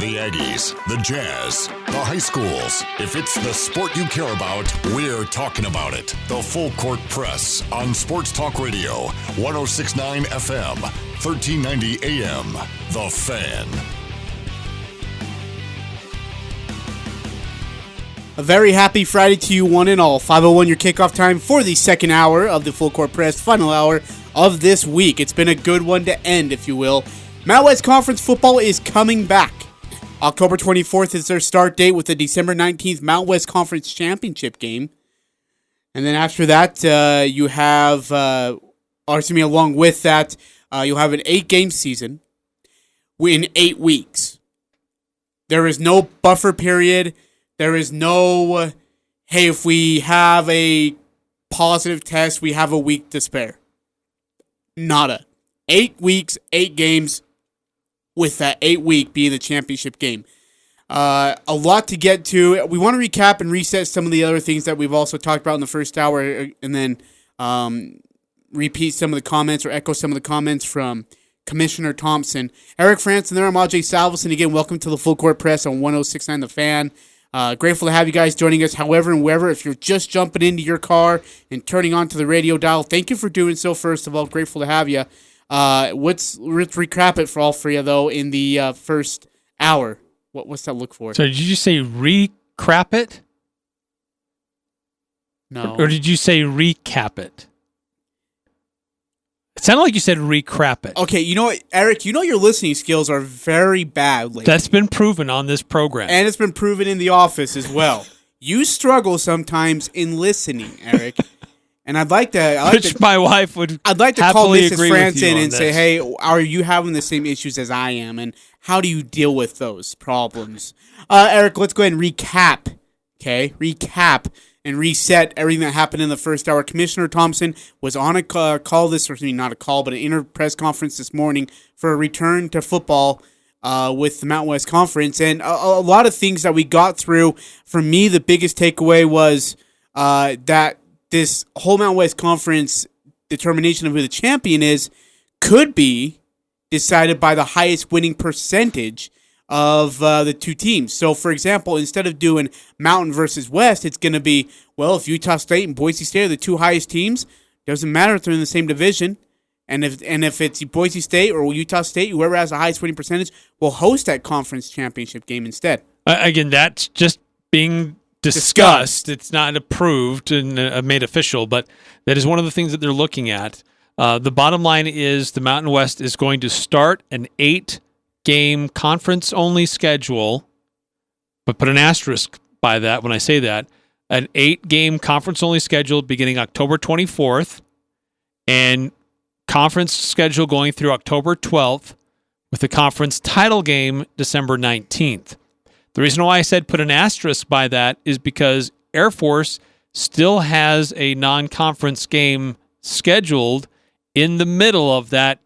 The Aggies, the Jazz, the high schools. If it's the sport you care about, we're talking about it. The Full Court Press on Sports Talk Radio, 106.9 FM, 1390 AM. The Fan. A very happy Friday to you, one and all. 5:01 your kickoff time for the second hour of the Full Court Press, final hour of this week. It's been a good one to end, if you will. Mountain West Conference football is coming back. October 24th is their start date with the December 19th Mountain West Conference Championship game. And then after that, you have, along with that, you'll have an 8-game season in 8 weeks. There is no buffer period. There is no, hey, if we have a positive test, we have a week to spare. Nada. 8 weeks, 8 games, with that 8-week being the championship game. A lot to get to. We want to recap and reset some of the other things that we've also talked about in the first hour, and then repeat some of the comments or echo some of the comments from Commissioner Thompson. Eric Frandsen there. I'm Ajay Salvesen. Again, welcome to the Full Court Press on 106.9 The Fan. Grateful to have you guys joining us, however and wherever. If you're just jumping into your car and turning on to the radio dial, thank you for doing so, first of all. Grateful to have you. Let's recap it for all three of though in the first hour. What's that look for? So did you say recrap it? No. Or did you say recap it? It sounded like you said recrap it. Okay, you know what, Eric, your listening skills are very bad lately. That's been proven on this program. And it's been proven in the office as well. You struggle sometimes in listening, Eric. And I'd like to, my wife would. I'd like to call Mrs. Frandsen and this. say, "Hey, are you having the same issues as I am, and how do you deal with those problems?" Eric, let's go ahead and recap. Okay, recap and reset everything that happened in the first hour. Commissioner Thompson was on a call not a call, but an inter-press conference this morning for a return to football with the Mountain West Conference, and a lot of things that we got through. For me, the biggest takeaway was that this whole Mountain West Conference determination of who the champion is could be decided by the highest winning percentage of the two teams. So, for example, instead of doing Mountain versus West, it's going to be, well, if Utah State and Boise State are the two highest teams, doesn't matter if they're in the same division. And if it's Boise State or Utah State, whoever has the highest winning percentage will host that conference championship game instead. Again, that's just being discussed. It's not approved and made official, but that is one of the things that they're looking at. The bottom line is the Mountain West is going to start an 8-game conference-only schedule, but put an asterisk by that when I say that, an 8-game conference-only schedule beginning October 24th, and conference schedule going through October 12th, with the conference title game December 19th. The reason why I said put an asterisk by that is because Air Force still has a non-conference game scheduled in the middle of that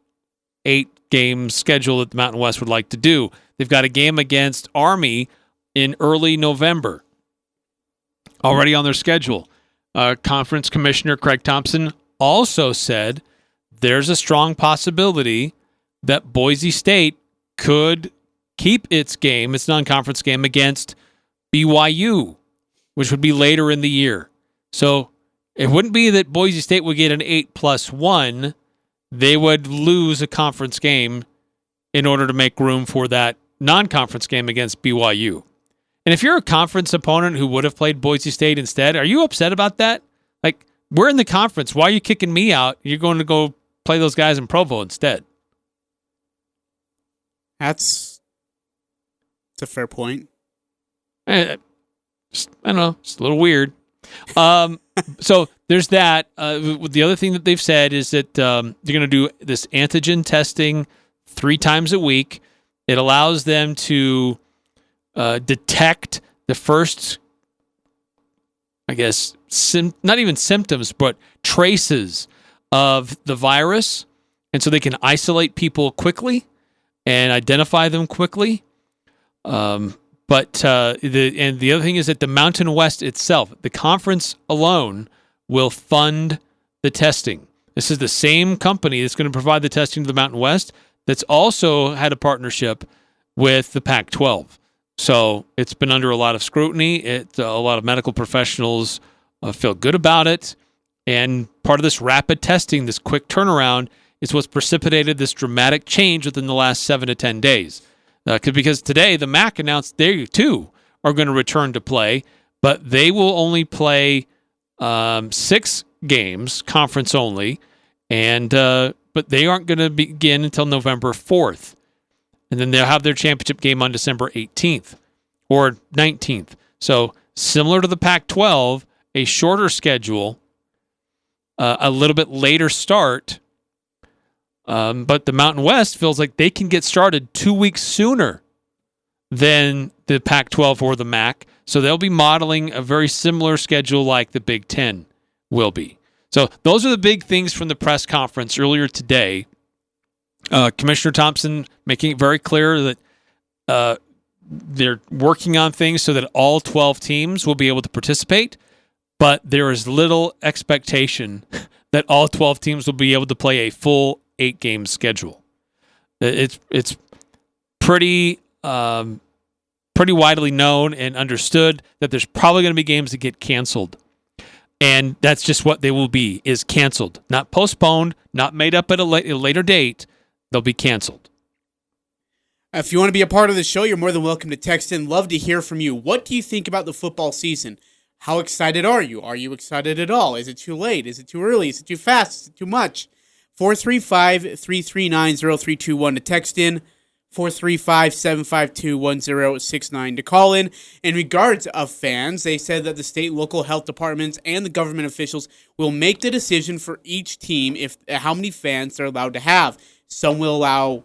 8-game schedule that the Mountain West would like to do. They've got a game against Army in early November, already on their schedule. Conference Commissioner Craig Thompson also said there's a strong possibility that Boise State could keep its non-conference game against BYU, which would be later in the year. So it wouldn't be that Boise State would get an 8+1. They would lose a conference game in order to make room for that non-conference game against BYU. And if you're a conference opponent who would have played Boise State instead, are you upset about that? Like, we're in the conference. Why are you kicking me out? You're going to go play those guys in Provo instead. That's a fair point. I don't know. It's a little weird. So there's that. The other thing that they've said is that they're going to do this antigen testing 3 times a week. It allows them to detect the first, I guess, not even symptoms, but traces of the virus. And so they can isolate people quickly and identify them quickly. But the other thing is that the Mountain West itself, the conference alone, will fund the testing. This is the same company that's going to provide the testing to the Mountain West that's also had a partnership with the Pac-12. So it's been under a lot of scrutiny. A lot of medical professionals feel good about it. And part of this rapid testing, this quick turnaround, is what's precipitated this dramatic change within the last 7 to 10 days. Because today the MAC announced they too are going to return to play, but they will only play 6 games, conference only, and but they aren't going to begin until November 4th. And then they'll have their championship game on December 18th or 19th. So similar to the Pac-12, a shorter schedule, a little bit later start, but the Mountain West feels like they can get started 2 weeks sooner than the Pac-12 or the MAC. So they'll be modeling a very similar schedule like the Big Ten will be. So those are the big things from the press conference earlier today. Commissioner Thompson making it very clear that they're working on things so that all 12 teams will be able to participate, but there is little expectation that all 12 teams will be able to play a full 8-game schedule. It's pretty widely known and understood that there's probably going to be games that get canceled. And that's just what they will be, is canceled. Not postponed, not made up at a later date. They'll be canceled. If you want to be a part of the show, you're more than welcome to text in. Love to hear from you. What do you think about the football season? How excited are you? Are you excited at all? Is it too late? Is it too early? Is it too fast? Is it too much? 435-339-0321 to text in. 435-752-1069 to call in. In regards of fans, they said that the state, local health departments, and the government officials will make the decision for each team how many fans they're allowed to have. Some will allow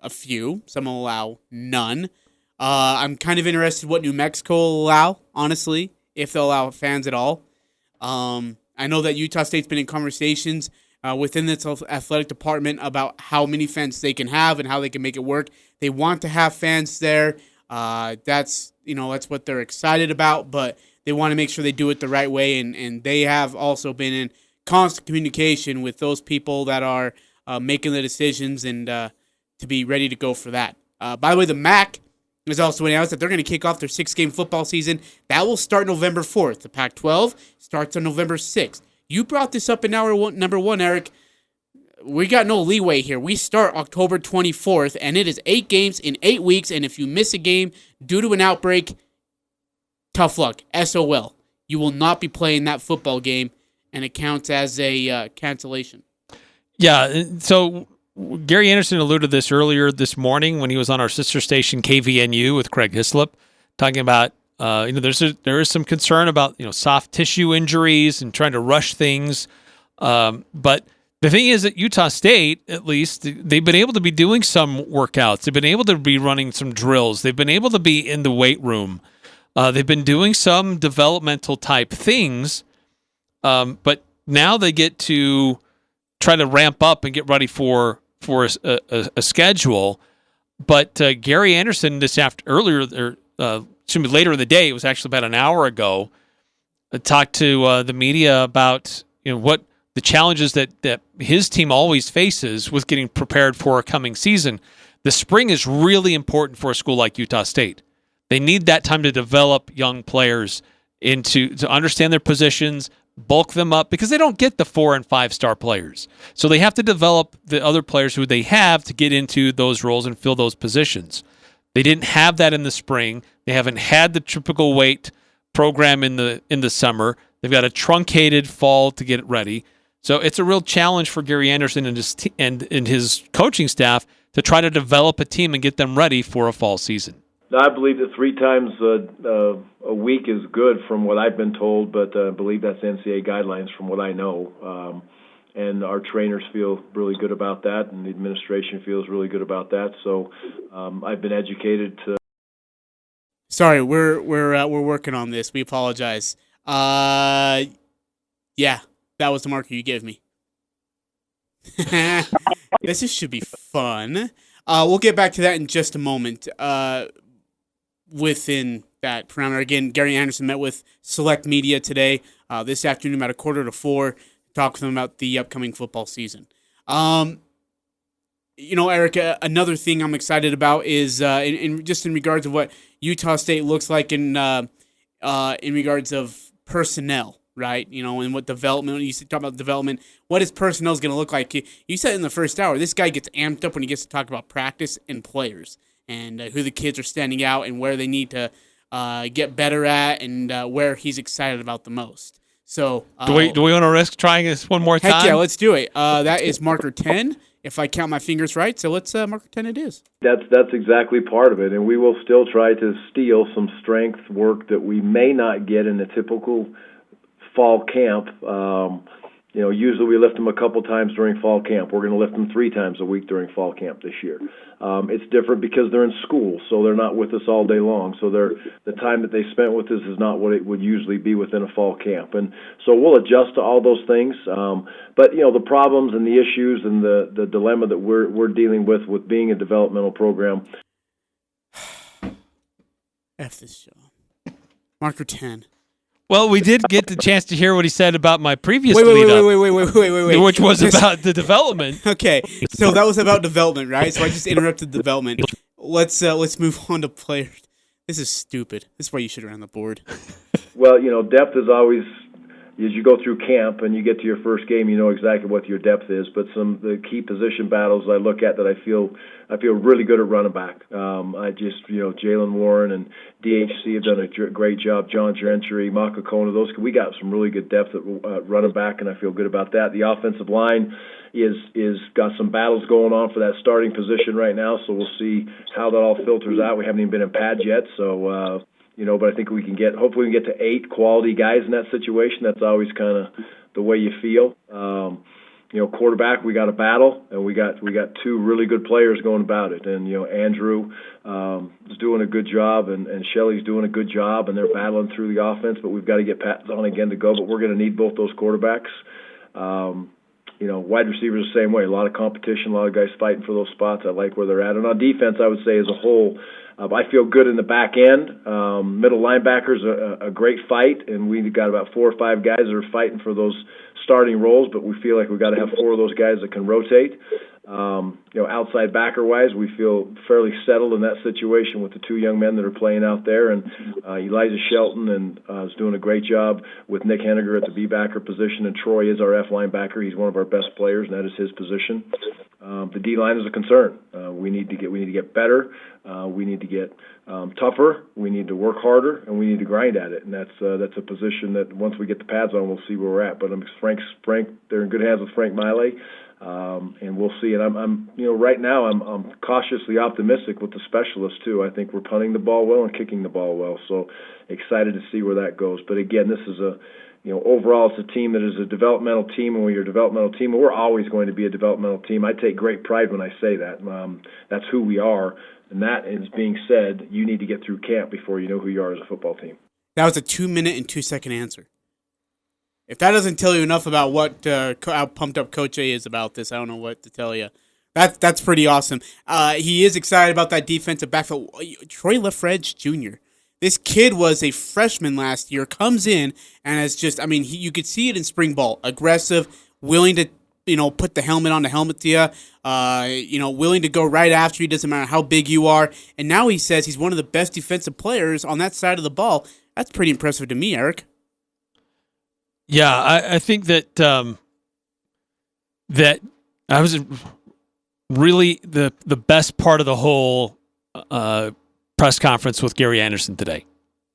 a few. Some will allow none. I'm kind of interested what New Mexico will allow, honestly, if they'll allow fans at all. I know that Utah State's been in conversations within its athletic department about how many fans they can have and how they can make it work. They want to have fans there. That's what they're excited about, but they want to make sure they do it the right way, and they have also been in constant communication with those people that are making the decisions and to be ready to go for that. By the way, the MAC has also announced that they're going to kick off their 6-game football season. That will start November 4th. The Pac-12 starts on November 6th. You brought this up in number one, Eric. We got no leeway here. We start October 24th, and it is 8 games in 8 weeks, and if you miss a game due to an outbreak, tough luck. SOL. You will not be playing that football game, and it counts as a cancellation. Yeah, so Gary Anderson alluded to this earlier this morning when he was on our sister station KVNU with Craig Hislop, talking about there is some concern about soft tissue injuries and trying to rush things. But the thing is that Utah State, at least, they've been able to be doing some workouts. They've been able to be running some drills. They've been able to be in the weight room. They've been doing some developmental type things. But now they get to try to ramp up and get ready for a schedule. But Gary Anderson later in the day, it was actually about an hour ago, talked to the media about what the challenges that his team always faces with getting prepared for a coming season. The spring is really important for a school like Utah State. They need that time to develop young players to understand their positions, bulk them up, because they don't get the 4- and 5-star players. So they have to develop the other players who they have to get into those roles and fill those positions. They didn't have that in the spring. They haven't had the typical weight program in the summer. They've got a truncated fall to get it ready. So it's a real challenge for Gary Anderson and his coaching staff to try to develop a team and get them ready for a fall season. I believe that 3 times a week is good from what I've been told, but I believe that's NCAA guidelines from what I know. And our trainers feel really good about that, and the administration feels really good about that. So I've been educated to. Sorry, we're working on this. We apologize. Yeah, that was the marker you gave me. This should be fun. We'll get back to that in just a moment. Within that parameter, again, Gary Anderson met with select media today, this afternoon about 3:45, talk with them about the upcoming football season. Eric, another thing I'm excited about is in regards of what Utah State looks like in regards of personnel, right? And what development. When you talk about development, what is personnel going to look like? You said in the first hour, this guy gets amped up when he gets to talk about practice and players and who the kids are standing out and where they need to get better at and where he's excited about the most. So do we want to risk trying this one more time? Heck yeah, let's do it. That is marker 10, if I count my fingers right. So let's marker 10 it is. That's exactly part of it, and we will still try to steal some strength work that we may not get in a typical fall camp. Usually we lift them a couple times during fall camp. We're going to lift them 3 times a week during fall camp this year. It's different because they're in school, so they're not with us all day long. So the time that they spent with us is not what it would usually be within a fall camp. And so we'll adjust to all those things. But the problems and the issues and the dilemma that we're dealing with being a developmental program. F this show. Marker 10. Well, we did get the chance to hear what he said about my previous wait, lead-up, which was about the development. Okay, so that was about development, right? So I just interrupted development. Let's move on to players. This is stupid. This is why you should run the board. Well, depth is always, as you go through camp and you get to your first game, you know exactly what your depth is. But the key position battles I look at that I feel really good at running back. Jalen Warren and DHC have done a great job. John Gentry, Makakona, we got some really good depth at running back, and I feel good about that. The offensive line is got some battles going on for that starting position right now, so we'll see how that all filters out. We haven't even been in pads yet, so but I think hopefully we can get to 8 quality guys in that situation. That's always kind of the way you feel. Quarterback, we got a battle, and we got 2 really good players going about it. And Andrew is doing a good job, and Shelley's doing a good job, and they're battling through the offense. But we've got to get Pat on again to go. But we're going to need both those quarterbacks. Wide receivers the same way. A lot of competition, a lot of guys fighting for those spots. I like where they're at. And on defense, I would say as a whole, I feel good in the back end. Middle linebackers, a great fight, and we've got about 4 or 5 guys that are fighting for those starting roles, but we feel like we've got to have 4 of those guys that can rotate. Outside backer-wise, we feel fairly settled in that situation with the 2 young men that are playing out there, and Elijah Shelton is doing a great job with Nick Henniger at the B-backer position, and Troy is our F linebacker. He's one of our best players, and that is his position. The D-line is a concern. We need to get better. We need to get tougher. We need to work harder, and we need to grind at it. And that's a position that once we get the pads on, we'll see where we're at. But Frank, they're in good hands with Frank Miley, and we'll see. And I'm right now I'm cautiously optimistic with the specialists too. I think we're punting the ball well and kicking the ball well. So excited to see where that goes. But again, this is overall it's a team that is a developmental team, and when you're a developmental team, we're always going to be a developmental team. I take great pride when I say that. That's who we are. And that is being said, you need to get through camp before you know who you are as a football team. That was a 2-minute and 2-second answer. If that doesn't tell you enough about how pumped up Coach A is about this, I don't know what to tell you. That's pretty awesome. He is excited about that defensive backfield. Troy LaFredge Jr. This kid was a freshman last year, comes in and is just, you could see it in spring ball. Aggressive, willing to put the helmet on the helmet to you, willing to go right after you, doesn't matter how big you are. And now he says he's one of the best defensive players on that side of the ball. That's pretty impressive to me, Eric. Yeah, I think that that I was really the best part of the whole press conference with Gary Anderson today.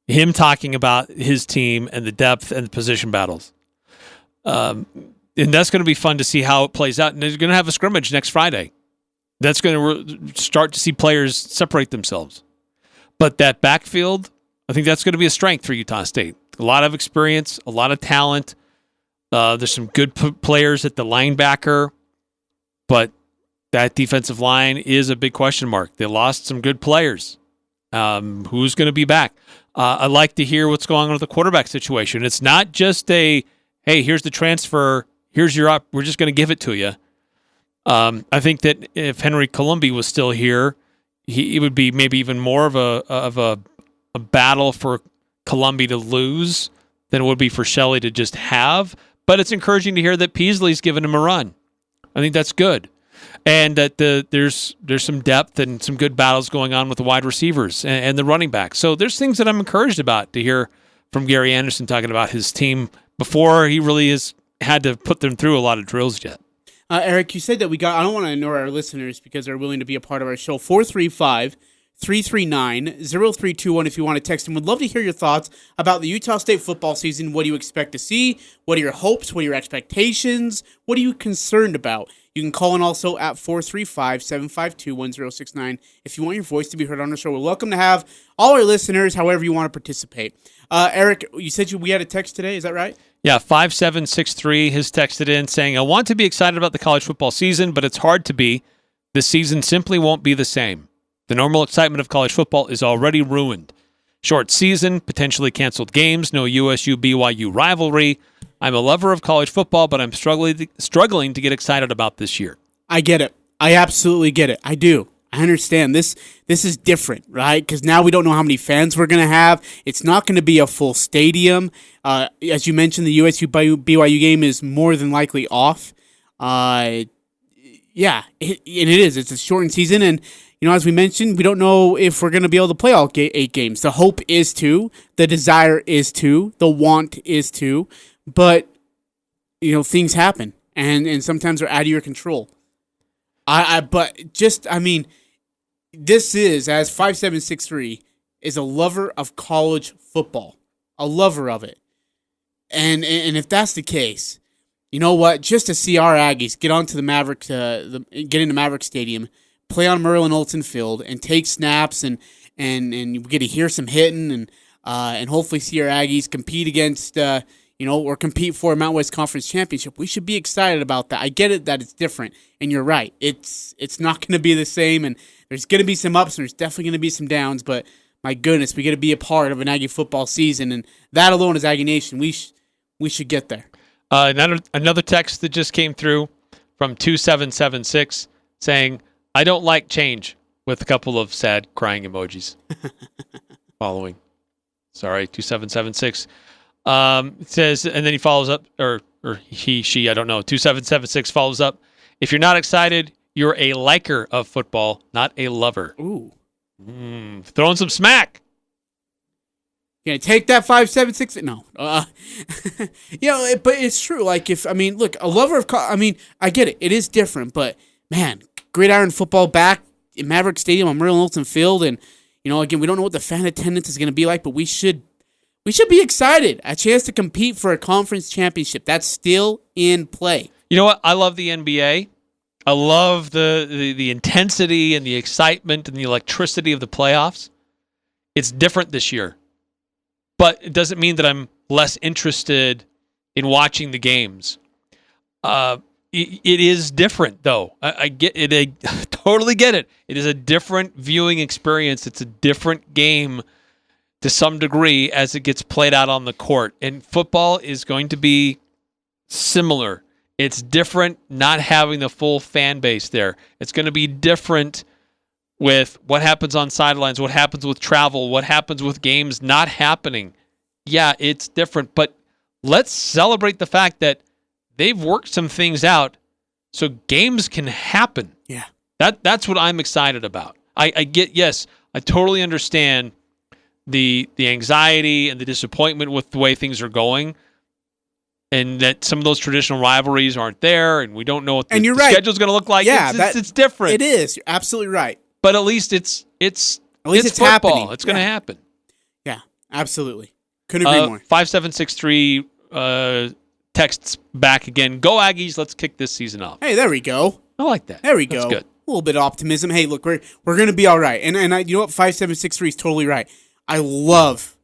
Him talking about his team and the depth and the position battles. And that's going to be fun to see how it plays out. And they're going to have a scrimmage next Friday. That's going to start to see players separate themselves. But that backfield, I think that's going to be a strength for Utah State. A lot of experience, a lot of talent. There's some good players at the linebacker, but that defensive line is a big question mark. They lost some good players. Who's going to be back? I'd like to hear what's going on with the quarterback situation. It's not just hey, here's the transfer. Here's your we're just going to give it to you. I think that if Henry Colombi was still here, it would be maybe even more of a battle for Colombi to lose than it would be for Shelley to just have. But it's encouraging to hear that Peasley's given him a run. I think that's good. and that there's some depth and some good battles going on with the wide receivers and the running backs. So there's things that I'm encouraged about to hear from Gary Anderson talking about his team before he really has had to put them through a lot of drills yet. Eric, you said that I don't want to ignore our listeners because they're willing to be a part of our show. 435-339-0321 if you want to text them. Would love to hear your thoughts about the Utah State football season. What do you expect to see? What are your hopes? What are your expectations? What are you concerned about? You can call in also at 435-752-1069 if you want your voice to be heard on the show. We're welcome to have all our listeners, however you want to participate. Eric, you said we had a text today. Is that right? Yeah, 5763 has texted in saying, I want to be excited about the college football season, but it's hard to be. This season simply won't be the same. The normal excitement of college football is already ruined. Short season, potentially canceled games, no USU-BYU rivalry. I'm a lover of college football, but I'm struggling to get excited about this year. I get it. I absolutely get it. I do. I understand. This is different, right? Because now we don't know how many fans we're going to have. It's not going to be a full stadium. As you mentioned, the USU-BYU game is more than likely off. It is. It's a shortened season, and as we mentioned, we don't know if we're going to be able to play all 8 games. The hope is to. The desire is to. The want is to. But, things happen, and sometimes they're out of your control. This is, as 5763, is a lover of college football. A lover of it. And if that's the case, you know what? Just to see our Aggies get onto the Maverick, get into Maverick Stadium, play on Merlin Olsen Field, and take snaps, and you get to hear some hitting, and hopefully see our Aggies compete against, or compete for a Mountain West Conference championship. We should be excited about that. I get it that it's different, and you're right. It's not going to be the same, and there's going to be some ups, and there's definitely going to be some downs, but my goodness, we got to be a part of an Aggie football season, and that alone is Aggie Nation. We should get there. Another text that just came through from 2776 saying, I don't like change, with a couple of sad crying emojis following. Sorry, 2776. It says, and then he follows up, or he, she, I don't know. 2776 follows up. If you're not excited, you're a liker of football, not a lover. Ooh. Throwing some smack. Can I take that 576? No. But it's true. Like, look, a lover of, I get it. It is different, but man, gridiron football back in Maverick Stadium on Merlin Olsen Field, and again, we don't know what the fan attendance is going to be like, but we should be excited. A chance to compete for a conference championship. That's still in play. You know what? I love the NBA. I love the intensity and the excitement and the electricity of the playoffs. It's different this year. But it doesn't mean that I'm less interested in watching the games. It is different, though. I get it. I totally get it. It is a different viewing experience. It's a different game to some degree as it gets played out on the court. And football is going to be similar. It's different not having the full fan base there. It's going to be different with what happens on sidelines, what happens with travel, what happens with games not happening. Yeah, it's different, but let's celebrate the fact that they've worked some things out so games can happen. Yeah. That's what I'm excited about. I totally understand the anxiety and the disappointment with the way things are going, and that some of those traditional rivalries aren't there, and we don't know what the schedule's going to look like. Yeah, it's different. It is. You're absolutely right. But at least it's football. Happening. It's going to happen. Yeah, absolutely. Couldn't agree more. 5763 texts back again. Go Aggies, let's kick this season off. Hey, there we go. I like that. There we go. That's good. A little bit of optimism. Hey, look, we're going to be all right. And you know what? 5763 is totally right. I love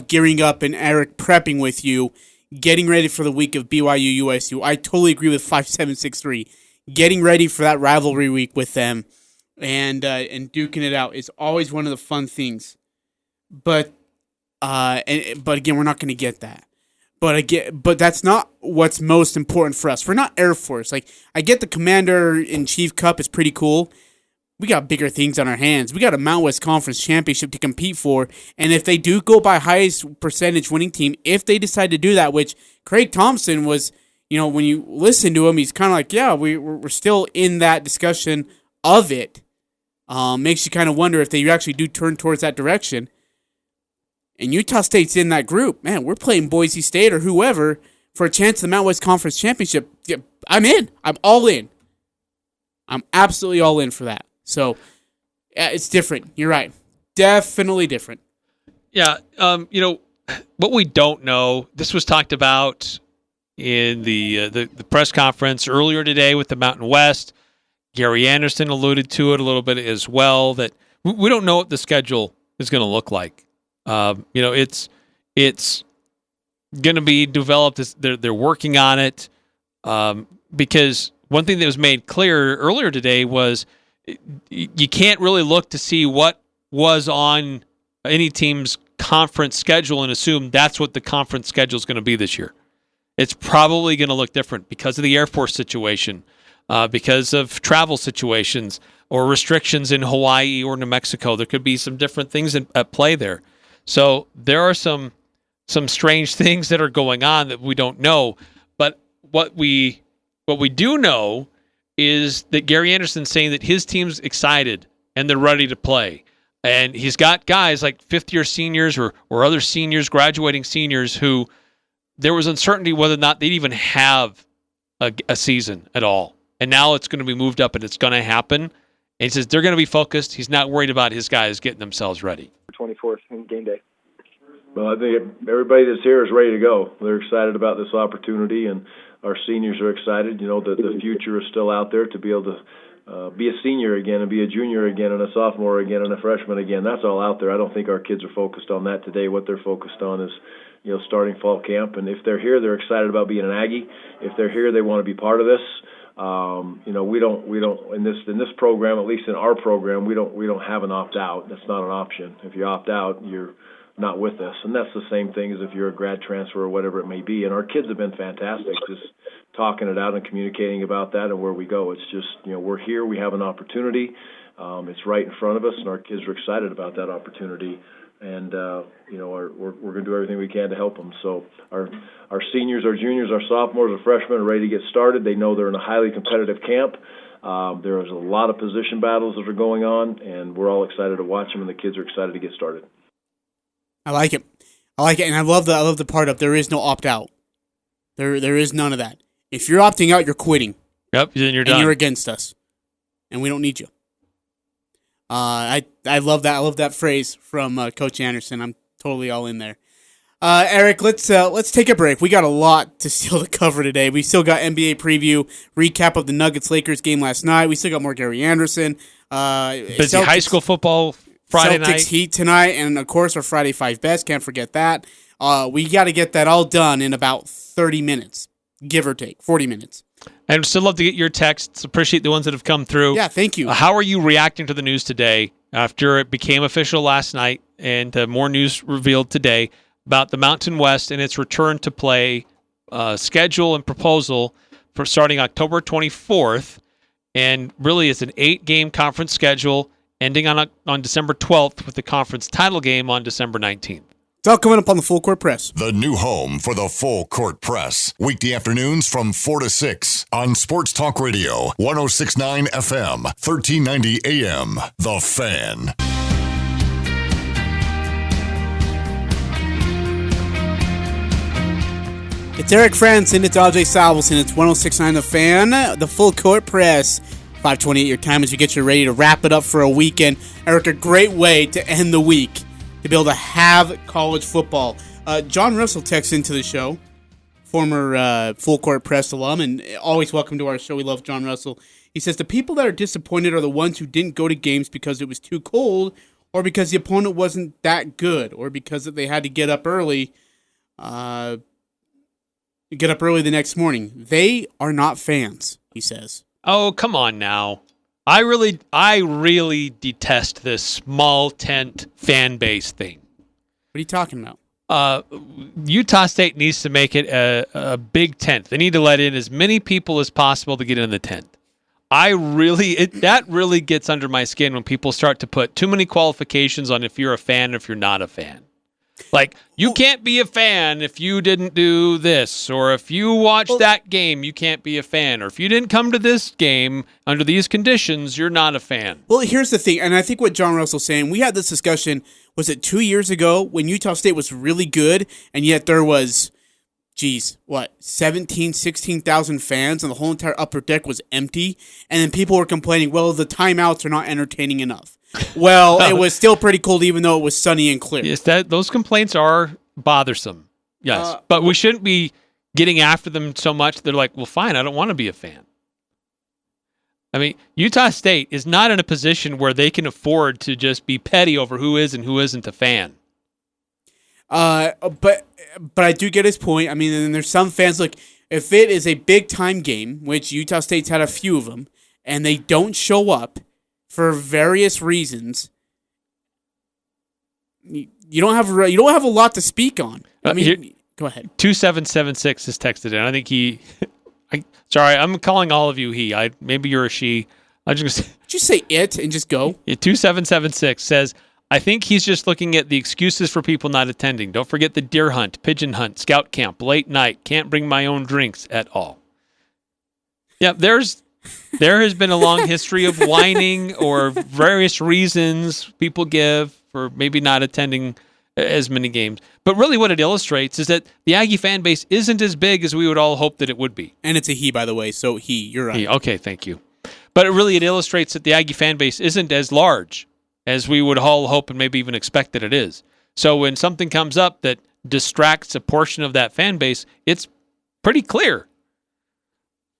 gearing up and Eric prepping with you, getting ready for the week of BYU USU. I totally agree with 5763. Getting ready for that rivalry week with them and duking it out is always one of the fun things. But again, we're not going to get that. But that's not what's most important for us. We're not Air Force. Like, I get the Commander-in-Chief Cup is pretty cool. We got bigger things on our hands. We got a Mountain West Conference championship to compete for. And if they do go by highest percentage winning team, if they decide to do that, which Craig Thompson was, when you listen to him, he's kind of like, yeah, we're still in that discussion of it. Makes you kind of wonder if they actually do turn towards that direction. And Utah State's in that group. Man, we're playing Boise State or whoever for a chance at the Mountain West Conference Championship. Yeah, I'm in. I'm all in. I'm absolutely all in for that. So, yeah, it's different. You're right. Definitely different. Yeah, what we don't know, this was talked about in the press conference earlier today with the Mountain West. Gary Anderson alluded to it a little bit as well, that we don't know what the schedule is going to look like. It's going to be developed. They're working on it because one thing that was made clear earlier today was you can't really look to see what was on any team's conference schedule and assume that's what the conference schedule is going to be this year. It's probably going to look different because of the Air Force situation, because of travel situations or restrictions in Hawaii or New Mexico. There could be some different things at play there. So there are some strange things that are going on that we don't know. But what we do know is that Gary Anderson's saying that his team's excited and they're ready to play. And he's got guys like fifth-year seniors or other seniors, graduating seniors, who there was uncertainty whether or not they'd even have a season at all. And now it's going to be moved up and it's going to happen. And he says they're going to be focused. He's not worried about his guys getting themselves ready. 24th in game day. Well, I think everybody that's here is ready to go. They're excited about this opportunity, and our seniors are excited. That the future is still out there to be able to be a senior again and be a junior again and a sophomore again and a freshman again. That's all out there. I don't think our kids are focused on that today. What they're focused on is, starting fall camp. And if they're here, they're excited about being an Aggie. If they're here, they want to be part of this. We don't in this program, at least in our program, we don't have an opt out. That's not an option. If you opt out, you're not with us. And that's the same thing as if you're a grad transfer or whatever it may be. And our kids have been fantastic, just talking it out and communicating about that and where we go. It's just, we're here, we have an opportunity. It's right in front of us, and our kids are excited about that opportunity. And, we're going to do everything we can to help them. So our seniors, our juniors, our sophomores, our freshmen are ready to get started. They know they're in a highly competitive camp. There is a lot of position battles that are going on, and we're all excited to watch them, and the kids are excited to get started. I like it, and I love the part of there is no opt out. There is none of that. If you're opting out, you're quitting. Yep, then you're done. And you're against us, and we don't need you. I love that. I love that phrase from Coach Anderson. I'm totally all in there. Eric, let's take a break. We got a lot to still to cover today. We still got NBA preview, recap of the Nuggets-Lakers game last night. We still got more Gary Anderson. Busy high school football Friday night. Celtics Heat tonight, and of course our Friday 5 best. Can't forget that. We got to get that all done in about 30 minutes, give or take, 40 minutes. I'd still love to get your texts. Appreciate the ones that have come through. Yeah, thank you. How are you reacting to the news today after it became official last night and more news revealed today about the Mountain West and its return to play schedule and proposal for starting October 24th? And really it's an 8-game conference schedule ending on December 12th with the conference title game on December 19th. It's all coming up on the Full Court Press. The new home for the Full Court Press. Weekday afternoons from 4 to 6 on Sports Talk Radio, 106.9 FM, 1390 AM. The Fan. It's Eric Frandsen. It's Ajay Salvesen. It's 106.9 The Fan. The Full Court Press. 5:28 your time as you get you ready to wrap it up for a weekend. Eric, a great way to end the week to be able to have college football. John Russell texts into the show, former Full Court Press alum, and always welcome to our show. We love John Russell. He says, the people that are disappointed are the ones who didn't go to games because it was too cold, or because the opponent wasn't that good, or because they had to get up early the next morning. They are not fans, he says. Oh, come on now. I really detest this small tent fan base thing. What are you talking about? Utah State needs to make it a big tent. They need to let in as many people as possible to get in the tent. That really gets under my skin when people start to put too many qualifications on if you're a fan or if you're not a fan. Like, you can't be a fan if you didn't do this, or if you watched that game, you can't be a fan, or if you didn't come to this game under these conditions, you're not a fan. Well, here's the thing, and I think what John Russell's saying, we had this discussion, was it 2 years ago, when Utah State was really good, and yet there was, 16,000 fans, and the whole entire upper deck was empty, and then people were complaining, well, the timeouts are not entertaining enough. Well, it was still pretty cold, even though it was sunny and clear. Yes, those complaints are bothersome. Yes, but we shouldn't be getting after them so much. They're like, well, fine, I don't want to be a fan. I mean, Utah State is not in a position where they can afford to just be petty over who is and who isn't a fan. But I do get his point. I mean, and there's some fans, look, if it is a big-time game, which Utah State's had a few of them, and they don't show up for various reasons, you don't have a lot to speak on. I mean, go ahead. 2776 is texted in. I think sorry, I'm calling all of you he. Maybe you're a she. Did you say it and just go? 2776 says, I think he's just looking at the excuses for people not attending. Don't forget the deer hunt, pigeon hunt, scout camp, late night, can't bring my own drinks at all. Yeah, there has been a long history of whining or various reasons people give for maybe not attending as many games. But really what it illustrates is that the Aggie fan base isn't as big as we would all hope that it would be. And it's a he, by the way, so you're right. Okay, thank you. But it illustrates that the Aggie fan base isn't as large as we would all hope and maybe even expect that it is. So when something comes up that distracts a portion of that fan base, it's pretty clear.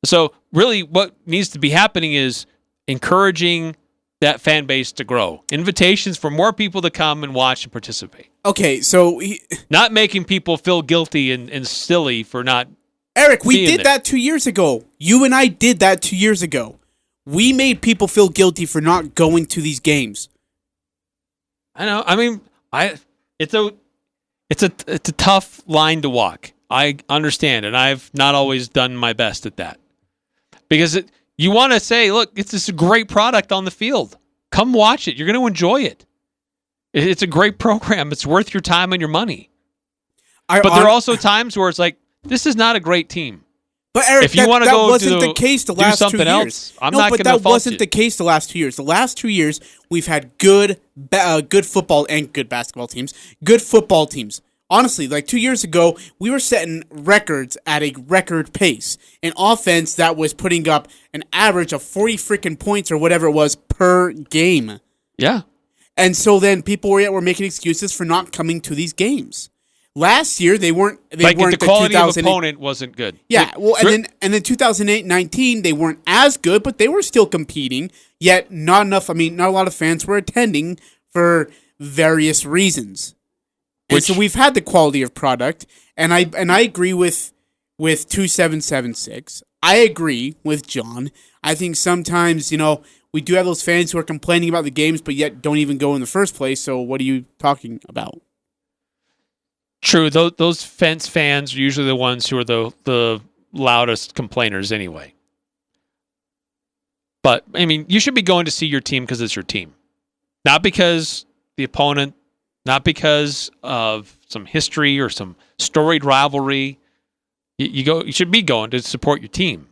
So really what needs to be happening is encouraging that fan base to grow. Invitations for more people to come and watch and participate. Okay, so... not making people feel guilty and silly for not... Eric, we did that 2 years ago. You and I did that 2 years ago. We made people feel guilty for not going to these games. I know. I mean, it's a tough line to walk. I understand, and I've not always done my best at that. Because you want to say, look, it's just a great product on the field. Come watch it. You're going to enjoy it. It's a great program. It's worth your time and your money. But there are also times where it's like, this is not a great team. But Eric, if you want to go wasn't the case the last 2 years. Else, I'm not going to fault that wasn't the case the last 2 years. The last 2 years, we've had good football and good basketball teams, good football teams. Honestly, like 2 years ago, we were setting records at a record pace. An offense that was putting up an average of 40 freaking points or whatever it was per game. Yeah. And so then people were making excuses for not coming to these games. Last year, they weren't. The quality of opponent wasn't good. Yeah, well, and then 2008-19, they weren't as good, but they were still competing. Yet not enough. I mean, not a lot of fans were attending for various reasons. And so we've had the quality of product, and I agree with 2776. I agree with John. I think sometimes we do have those fans who are complaining about the games, but yet don't even go in the first place. So what are you talking about? True. Those fans are usually the ones who are the loudest complainers anyway. But, I mean, you should be going to see your team because it's your team. Not because the opponent, not because of some history or some storied rivalry. You should be going to support your team.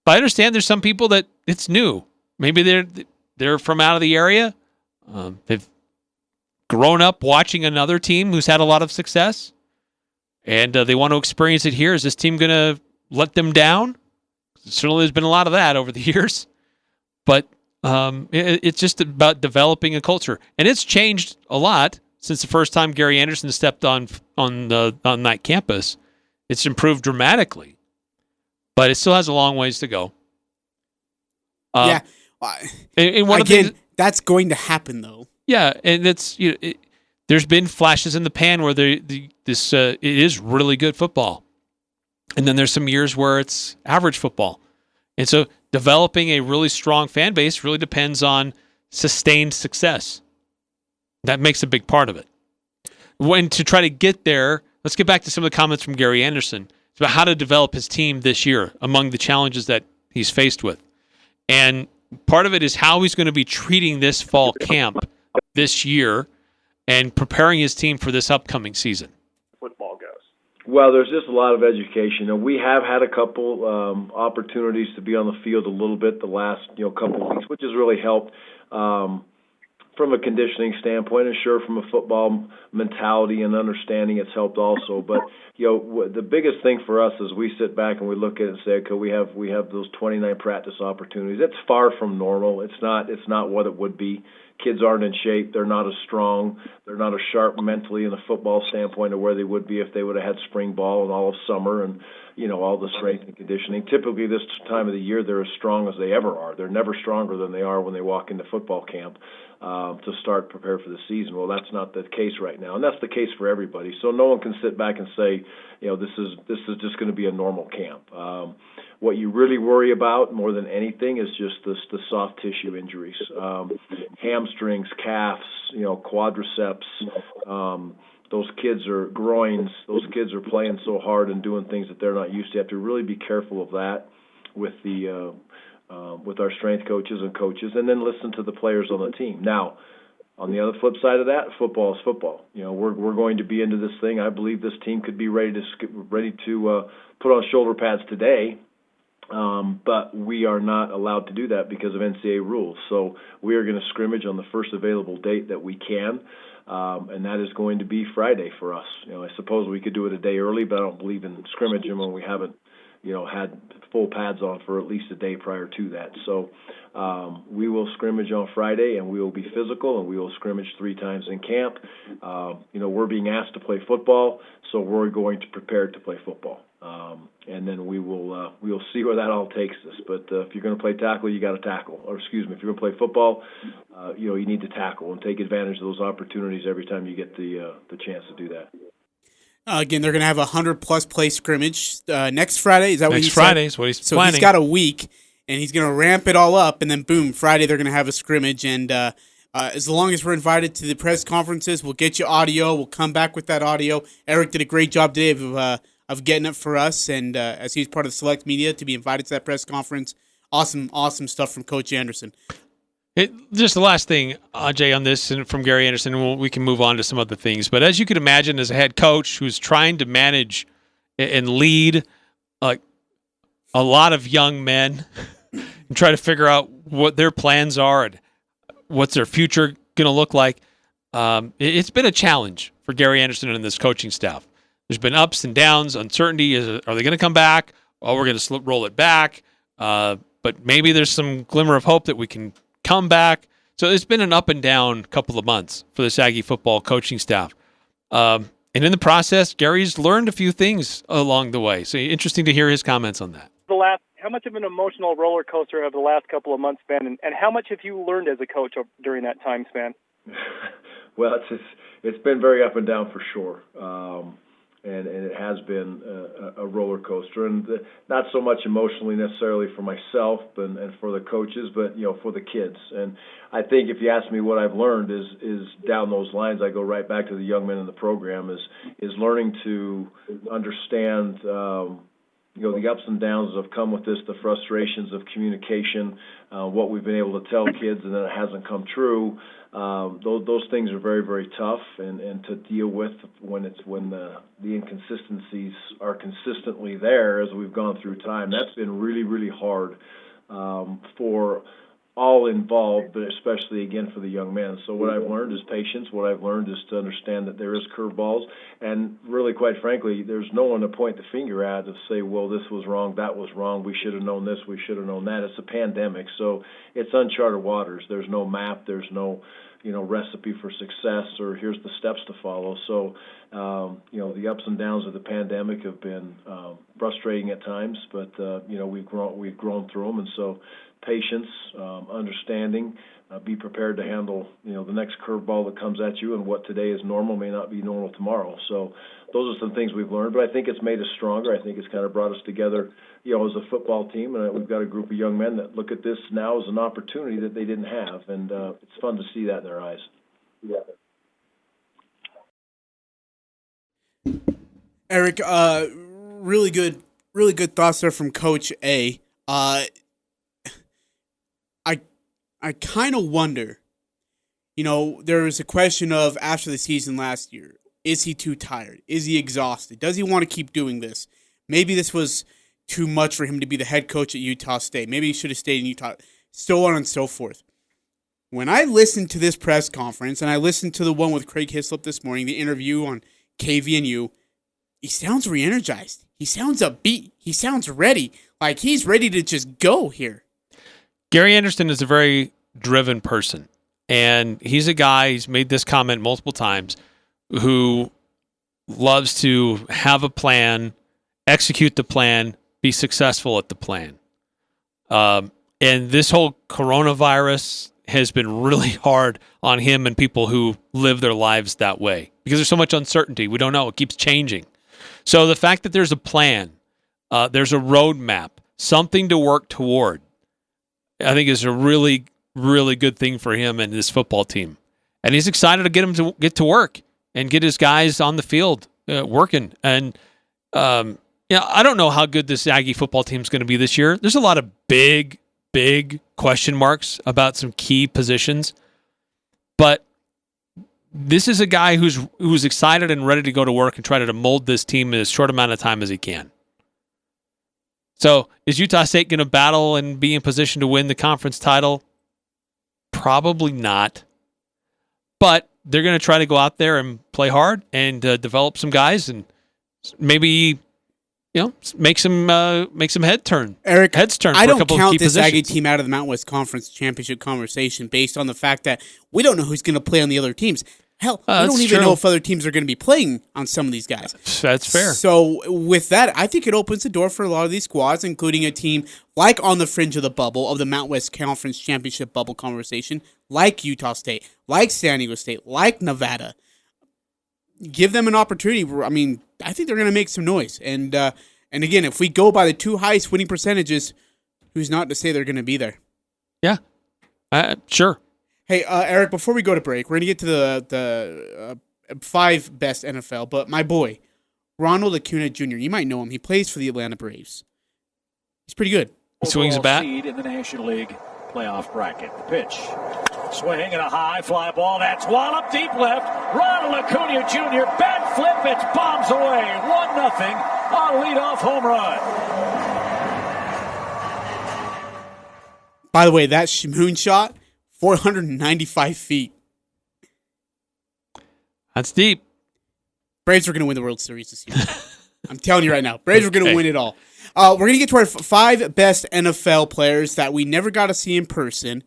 But I understand there's some people that it's new. Maybe they're from out of the area. They've grown up watching another team who's had a lot of success, and they want to experience it here. Is this team going to let them down? Certainly there's been a lot of that over the years. But it's just about developing a culture. And it's changed a lot since the first time Gary Anderson stepped on that campus. It's improved dramatically. But it still has a long ways to go. Yeah. And that's going to happen, though. Yeah, and it's there's been flashes in the pan where it is really good football, and then there's some years where it's average football, and so developing a really strong fan base really depends on sustained success. That makes a big part of it. When to try to get there, let's get back to some of the comments from Gary Anderson. It's about how to develop his team this year among the challenges that he's faced with, and part of it is how he's going to be treating this fall camp this year, and preparing his team for this upcoming season? Football goes. Well, there's just a lot of education. We have had a couple opportunities to be on the field a little bit the last couple of weeks, which has really helped from a conditioning standpoint, and sure, from a football mentality and understanding, it's helped also. But the biggest thing for us is we sit back and we look at it and say, okay, we have those 29 practice opportunities. It's far from normal. It's not what it would be. Kids aren't in shape. They're not as strong. They're not as sharp mentally in a football standpoint of where they would be if they would have had spring ball and all of summer and all the strength and conditioning. Typically this time of the year, they're as strong as they ever are. They're never stronger than they are when they walk into football camp to start prepare for the season. Well, that's not the case right now, and that's the case for everybody. So no one can sit back and say, this is just going to be a normal camp. What you really worry about more than anything is just the soft tissue injuries, hamstrings, calves, quadriceps. Those kids are groins. Those kids are playing so hard and doing things that they're not used to. You have to really be careful of that with with our strength coaches and coaches, and then listen to the players on the team. Now, on the other flip side of that, football is football. We're going to be into this thing. I believe this team could be ready to put on shoulder pads today. But we are not allowed to do that because of NCAA rules. So we are going to scrimmage on the first available date that we can, and that is going to be Friday for us. I suppose we could do it a day early, but I don't believe in scrimmaging when we haven't, had full pads on for at least a day prior to that. So we will scrimmage on Friday, and we will be physical, and we will scrimmage 3 times in camp. We're being asked to play football, so we're going to prepare to play football. And then we'll see where that all takes us. But if you're going to play tackle, you got to tackle. Or if you're going to play football, you need to tackle and take advantage of those opportunities every time you get the chance to do that. Again, they're going to have 100-plus play scrimmage next Friday. Is that what he said? Next Friday is what he's planning. So he's got a week, and he's going to ramp it all up, and then boom, Friday they're going to have a scrimmage. And as long as we're invited to the press conferences, we'll get you audio. We'll come back with that audio. Eric did a great job today of getting it for us, and as he's part of the select media to be invited to that press conference. Awesome stuff from Coach Anderson. Just the last thing, Ajay, on this and from Gary Anderson, and we can move on to some other things. But as you could imagine, as a head coach who's trying to manage and lead a lot of young men and try to figure out what their plans are and what's their future going to look like, it's been a challenge for Gary Anderson and this coaching staff. There's been ups and downs, uncertainty. Are they going to come back? Oh, we're going to roll it back. But maybe there's some glimmer of hope that we can come back. So it's been an up and down couple of months for the Aggie football coaching staff. And in the process, Gary's learned a few things along the way. So interesting to hear his comments on that. How much of an emotional roller coaster have the last couple of months been, and how much have you learned as a coach during that time span? Well, it's been very up and down for sure. And it has been a roller coaster, and not so much emotionally necessarily for myself and for the coaches, but for the kids. And I think if you ask me what I've learned is down those lines, I go right back to the young men in the program is learning to understand the ups and downs that have come with this, the frustrations of communication, what we've been able to tell kids and then it hasn't come true. Those things are very, very tough, and to deal with when the inconsistencies are consistently there as we've gone through time. That's been really, really hard for all involved, but especially, again, for the young men. So what I've learned is patience. What I've learned is to understand that there is curveballs, and really, quite frankly, there's no one to point the finger at to say, well, this was wrong, that was wrong, we should have known this, we should have known that. It's a pandemic, so it's uncharted waters. There's no map, there's no recipe for success, or here's the steps to follow. So, the ups and downs of the pandemic have been frustrating at times, but we've grown through them, and so patience, understanding, be prepared to handle the next curveball that comes at you, and what today is normal may not be normal tomorrow. So those are some things we've learned, but I think it's made us stronger. I think it's kind of brought us together, as a football team, and we've got a group of young men that look at this now as an opportunity that they didn't have, and it's fun to see that in their eyes. Yeah. Eric, really good thoughts there from Coach A. I kind of wonder there was a question of after the season last year, is he too tired? Is he exhausted? Does he want to keep doing this? Maybe this was too much for him to be the head coach at Utah State. Maybe he should have stayed in Utah, so on and so forth. When I listened to this press conference, and I listened to the one with Craig Hislop this morning, the interview on KVNU, he sounds re-energized. He sounds upbeat. He sounds ready. Like he's ready to just go here. Gary Anderson is a very driven person. And he's a guy, he's made this comment multiple times, who loves to have a plan, execute the plan, be successful at the plan. And this whole coronavirus has been really hard on him and people who live their lives that way because there's so much uncertainty. We don't know. It keeps changing. So the fact that there's a plan, there's a roadmap, something to work toward, I think is a really, really good thing for him and his football team. And he's excited to get to work and get his guys on the field working. And, I don't know how good this Aggie football team is going to be this year. There's a lot of big question marks about some key positions. But this is a guy who's excited and ready to go to work and try to mold this team in as short amount of time as he can. So is Utah State going to battle and be in position to win the conference title? Probably not. But they're going to try to go out there and play hard and develop some guys and maybe make some heads turn. Eric, heads turn. I don't count this Aggie team out of the Mountain West Conference Championship conversation based on the fact that we don't know who's going to play on the other teams. Hell, we don't even know if other teams are going to be playing on some of these guys. That's fair. So with that, I think it opens the door for a lot of these squads, including a team like on the fringe of the bubble, of the Mountain West Conference Championship bubble conversation, like Utah State, like San Diego State, like Nevada. Give them an opportunity. I mean, I think they're going to make some noise. And again, if we go by the two highest winning percentages, who's not to say they're going to be there? Yeah, sure. Hey, Eric, before we go to break, we're going to get to the 5 best NFL, but my boy, Ronald Acuna Jr., you might know him. He plays for the Atlanta Braves. He's pretty good. He swings a bat. Seed in the National League playoff bracket. The pitch. Swing and a high fly ball. That's wallop deep left. Ronald Acuna Jr. bat flip. It bombs away. 1-0. A leadoff home run. By the way, that moonshot, 495 feet. That's deep. Braves are going to win the World Series this year. I'm telling you right now. Braves are going to win it all. We're going to get to our 5 best NFL players that we never got to see in person,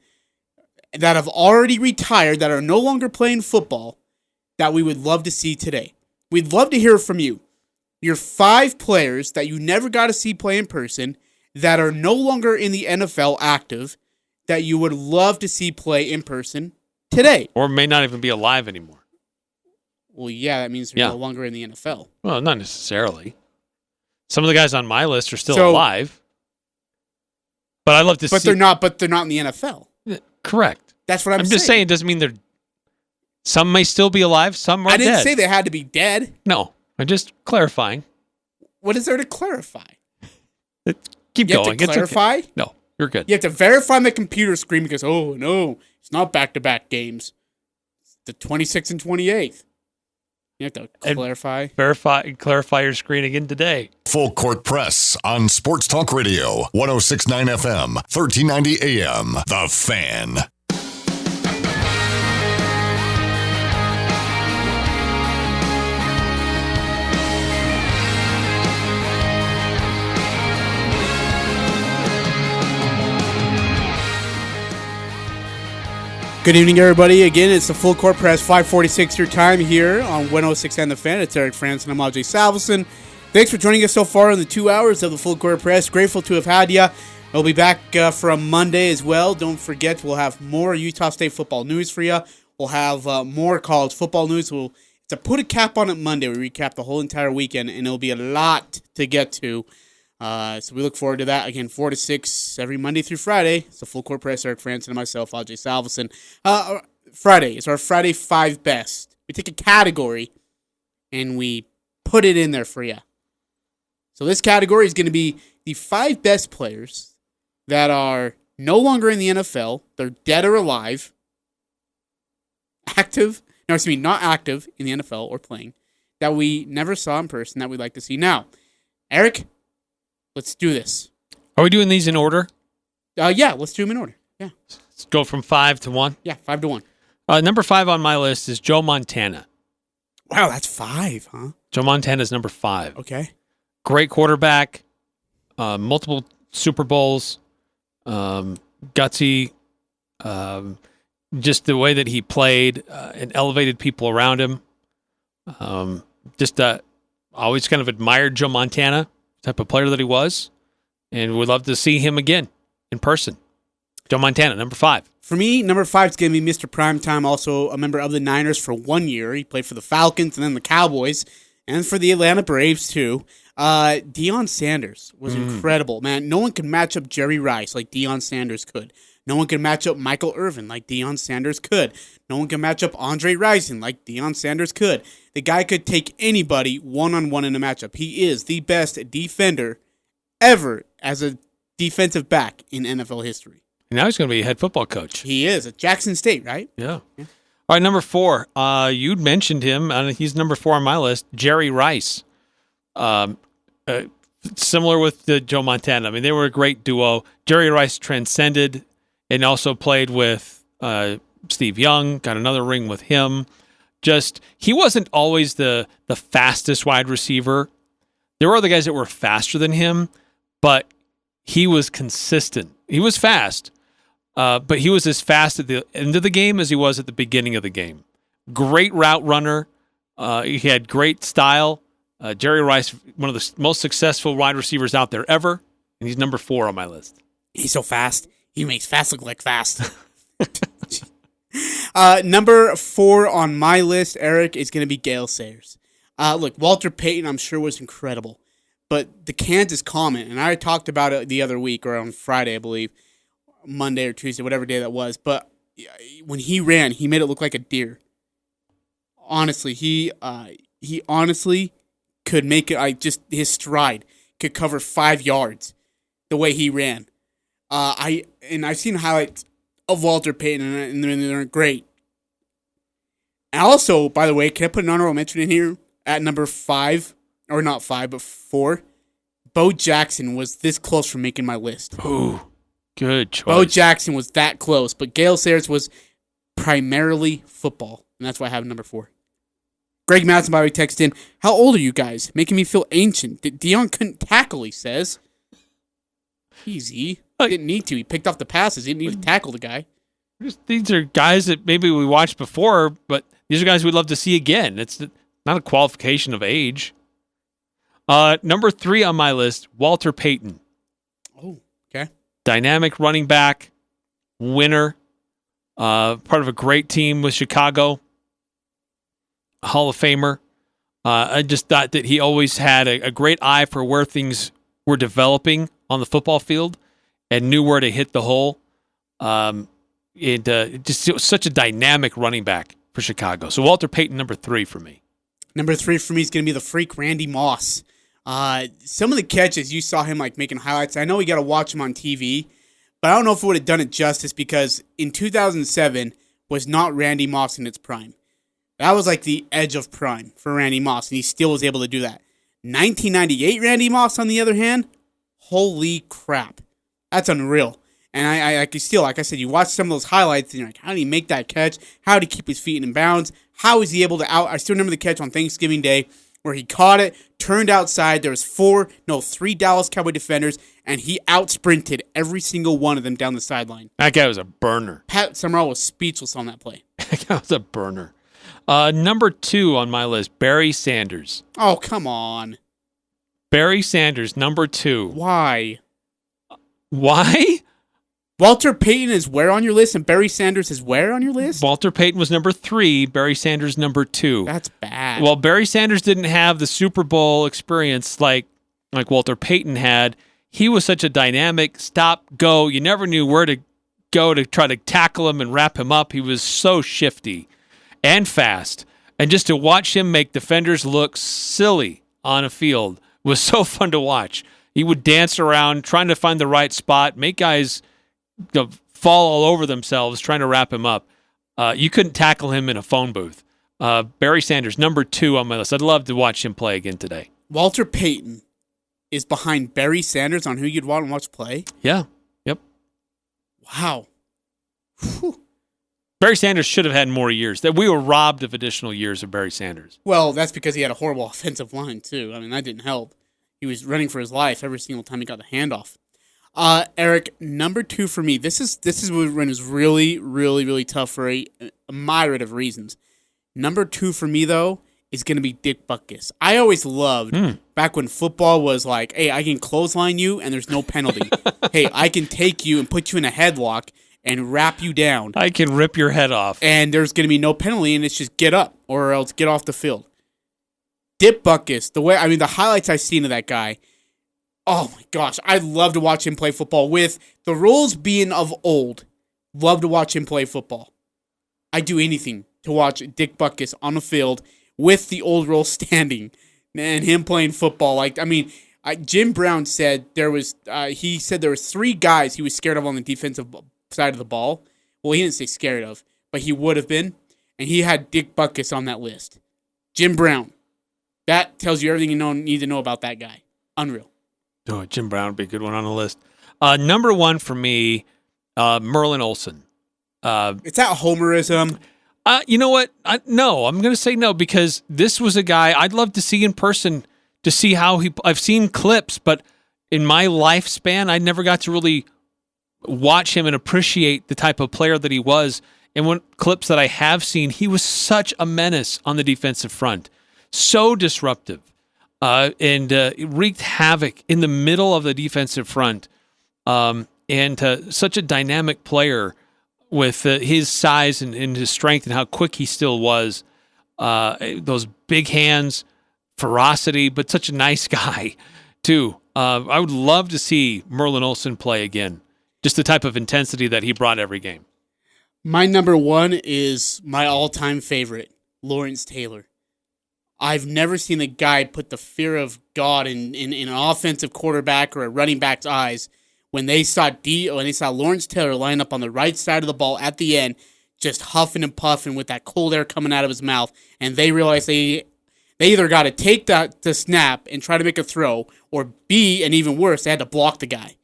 that have already retired, that are no longer playing football, that we would love to see today. We'd love to hear from you. Your 5 players that you never got to see play in person, that are no longer in the NFL active, that you would love to see play in person today. Or may not even be alive anymore. Well, yeah, that means they're no longer in the NFL. Well, not necessarily. Some of the guys on my list are still alive. But I'd love to see. But they're not in the NFL. Correct. That's what I'm saying. I'm just saying it doesn't mean they're. Some may still be alive, some are dead. I didn't say they had to be dead. No, I'm just clarifying. What is there to clarify? Keep you going. Have to clarify? Okay. No, you're good. You have to verify on the computer screen because, oh, no, it's not back-to-back games. It's the 26th and 28th. You have to clarify. Clarify your screen again today. Full Court Press on Sports Talk Radio, 106.9 FM, 1390 AM. The Fan. Good evening, everybody. Again, it's the Full Court Press, 5:46 your time here on 106 and The Fan. It's Eric Frandsen. I'm Ajay Salvesen. Thanks for joining us so far in the 2 hours of the Full Court Press. Grateful to have had you. We'll be back for a Monday as well. Don't forget, we'll have more Utah State football news for you. We'll have more college football news. We'll to put a cap on it Monday. We recap the whole entire weekend, and it'll be a lot to get to. So we look forward to that. Again, 4 to 6 every Monday through Friday. It's the Full Court Press, Eric Frandsen and myself, Ajay Salvesen. Friday is our Friday 5 best. We take a category and we put it in there for you. So this category is going to be the 5 best players that are no longer in the NFL. They're dead or alive. not active in the NFL or playing, that we never saw in person that we'd like to see now. Eric, let's do this. Are we doing these in order? Yeah, let's do them in order. Yeah. Let's go from 5 to 1. Yeah, 5 to 1. Number 5 on my list is Joe Montana. Wow, that's 5, huh? Joe Montana is number 5. Okay. Great quarterback, multiple Super Bowls, gutsy, just the way that he played and elevated people around him. Always kind of admired Joe Montana, type of player that he was, and would love to see him again in person. Joe Montana, number 5. For me, number 5 is going to be Mr. Primetime, also a member of the Niners for 1 year. He played for the Falcons and then the Cowboys, and for the Atlanta Braves, too. Deion Sanders was incredible, man. No one could match up Jerry Rice like Deion Sanders could. No one could match up Michael Irvin like Deion Sanders could. No one could match up Andre Rison like Deion Sanders could. The guy could take anybody one-on-one in a matchup. He is the best defender ever as a defensive back in NFL history. Now he's going to be a head football coach. He is at Jackson State, right? Yeah. All right, number 4. You'd mentioned him, and he's number 4 on my list, Jerry Rice. Similar with Joe Montana. I mean, they were a great duo. Jerry Rice transcended and also played with Steve Young, got another ring with him. He wasn't always the fastest wide receiver. There were other guys that were faster than him, but he was consistent. He was fast, but he was as fast at the end of the game as he was at the beginning of the game. Great route runner. He had great style. Jerry Rice, one of the most successful wide receivers out there ever, and he's number 4 on my list. He's so fast. He makes fast look like fast. Number 4 on my list, Eric, is going to be Gale Sayers. Look, Walter Payton, I'm sure, was incredible. But the Kansas comment, and I talked about it the other week, or on Friday, I believe, Monday or Tuesday, whatever day that was. But when he ran, he made it look like a deer. Honestly, he honestly could make it. His stride could cover 5 yards the way he ran. I've seen highlights of Walter Payton, and they're great. And also, by the way, can I put an honorable mention in here at number 5? Or not 5, but 4. Bo Jackson was this close from making my list. Ooh, good choice. Bo Jackson was that close, but Gale Sayers was primarily football, and that's why I have number 4. Greg Madsen, by the way, texted in, how old are you guys? Making me feel ancient. Deion couldn't tackle, he says. Easy. He didn't need to. He picked off the passes. He didn't need to tackle the guy. These are guys that maybe we watched before, but these are guys we'd love to see again. It's not a qualification of age. Number 3 on my list, Walter Payton. Oh, okay. Dynamic running back, winner, part of a great team with Chicago, Hall of Famer. I just thought that he always had a great eye for where things were developing on the football field and knew where to hit the hole. Just such a dynamic running back for Chicago. So Walter Payton, number 3 for me. Number 3 for me is going to be the freak Randy Moss. Some of the catches you saw him making highlights. I know we got to watch him on TV, but I don't know if it would have done it justice because in 2007 was not Randy Moss in its prime. That was the edge of prime for Randy Moss, and he still was able to do that. 1998 Randy Moss, on the other hand, holy crap, that's unreal. And like I said, you watch some of those highlights, and you're like, how did he make that catch? How did he keep his feet in bounds? How is he able to I still remember the catch on Thanksgiving Day where he caught it, turned outside. There was 3 Dallas Cowboy defenders, and he out-sprinted every single one of them down the sideline. That guy was a burner. Pat Summerall was speechless on that play. That guy was a burner. Number 2 on my list, Barry Sanders. Oh, come on. Barry Sanders, number 2. Why? Walter Payton is where on your list, and Barry Sanders is where on your list? Walter Payton was number 3, Barry Sanders number 2. That's bad. Well, Barry Sanders didn't have the Super Bowl experience like Walter Payton had. He was such a dynamic stop-go. You never knew where to go to try to tackle him and wrap him up. He was so shifty and fast. And just to watch him make defenders look silly on a field was so fun to watch. He would dance around trying to find the right spot, make guys fall all over themselves trying to wrap him up. You couldn't tackle him in a phone booth. Barry Sanders, number 2 on my list. I'd love to watch him play again today. Walter Payton is behind Barry Sanders on who you'd want to watch play? Yeah. Yep. Wow. Whew. Barry Sanders should have had more years. That we were robbed of additional years of Barry Sanders. Well, that's because he had a horrible offensive line, too. I mean, that didn't help. He was running for his life every single time he got the handoff. Eric, number 2 for me. This is when it's really, really, really tough for a myriad of reasons. Number 2 for me, though, is going to be Dick Butkus. I always loved, back when football was like, hey, I can clothesline you and there's no penalty. Hey, I can take you and put you in a headlock and wrap you down. I can rip your head off. And there's going to be no penalty, and it's just get up or else get off the field. Dick Butkus, the highlights I've seen of that guy, oh my gosh, I'd love to watch him play football with the rules being of old. Love to watch him play football. I'd do anything to watch Dick Butkus on the field with the old rules standing and him playing football. Jim Brown said there was 3 guys he was scared of on the defensive side of the ball. Well, he didn't say scared of, but he would have been, and he had Dick Butkus on that list. Jim Brown. That tells you everything you need to know about that guy. Unreal. Oh, Jim Brown would be a good one on the list. Number 1 for me, Merlin Olsen. It's that homerism. You know what? No, I'm going to say no, because this was a guy I'd love to see in person to see how I've seen clips, but in my lifespan, I never got to really watch him and appreciate the type of player that he was. And when clips that I have seen, he was such a menace on the defensive front. So disruptive. And wreaked havoc in the middle of the defensive front. And such a dynamic player with his size and his strength and how quick he still was. Those big hands, ferocity, but such a nice guy, too. I would love to see Merlin Olsen play again. Just the type of intensity that he brought every game. My number 1 is my all-time favorite, Lawrence Taylor. I've never seen a guy put the fear of God in an offensive quarterback or a running back's eyes when they saw Lawrence Taylor line up on the right side of the ball at the end, just huffing and puffing with that cold air coming out of his mouth, and they realized they either got to take the snap and try to make a throw, or B, and even worse, they had to block the guy.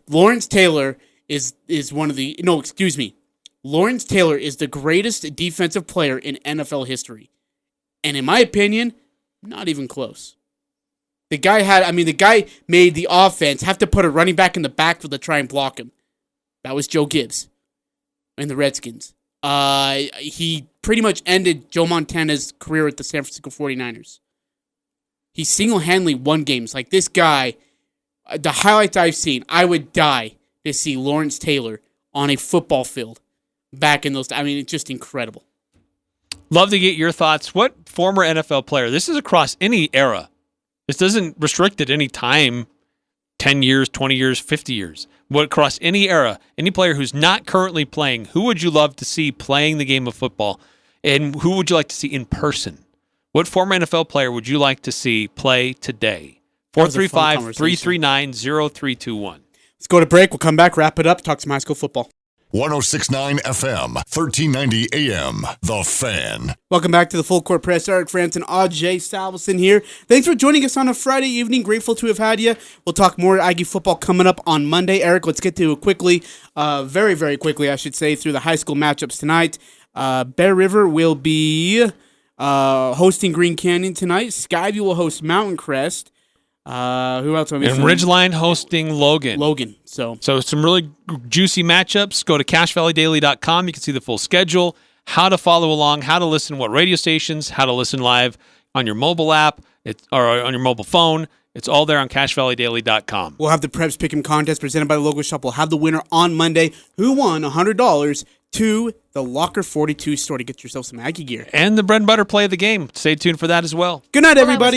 Lawrence Taylor is Lawrence Taylor is the greatest defensive player in NFL history. And in my opinion, not even close. The guy made the offense have to put a running back in the backfield to try and block him. That was Joe Gibbs and the Redskins. He pretty much ended Joe Montana's career at the San Francisco 49ers. He single-handedly won games. Like this guy, the highlights I've seen, I would die to see Lawrence Taylor on a football field back in those. It's just incredible. Love to get your thoughts. What former NFL player, this is across any era. This doesn't restrict at any time, 10 years, 20 years, 50 years. What across any era, any player who's not currently playing, who would you love to see playing the game of football? And who would you like to see in person? What former NFL player would you like to see play today? 435-339-0321. Let's go to break. We'll come back, wrap it up, talk some high school football. 106.9 FM, 1390 AM, The Fan. Welcome back to the Full Court Press. Eric Frandsen, Ajay, Salvesen here. Thanks for joining us on a Friday evening. Grateful to have had you. We'll talk more Aggie football coming up on Monday. Eric, let's get to it quickly, very, very quickly, I should say, through the high school matchups tonight. Bear River will be hosting Green Canyon tonight. Skyview will host Mountain Crest. Who else? And Ridgeline hosting Logan. So some really juicy matchups. Go to CashValleyDaily.com. You can see the full schedule, how to follow along, how to listen to what radio stations, how to listen live on your mobile app or on your mobile phone. It's all there on CashValleyDaily.com. We'll have the Preps Pick'em contest presented by the Local Shop. We'll have the winner on Monday who won $100 to the Locker 42 store to get yourself some Aggie gear. And the bread and butter play of the game. Stay tuned for that as well. Good night, everybody.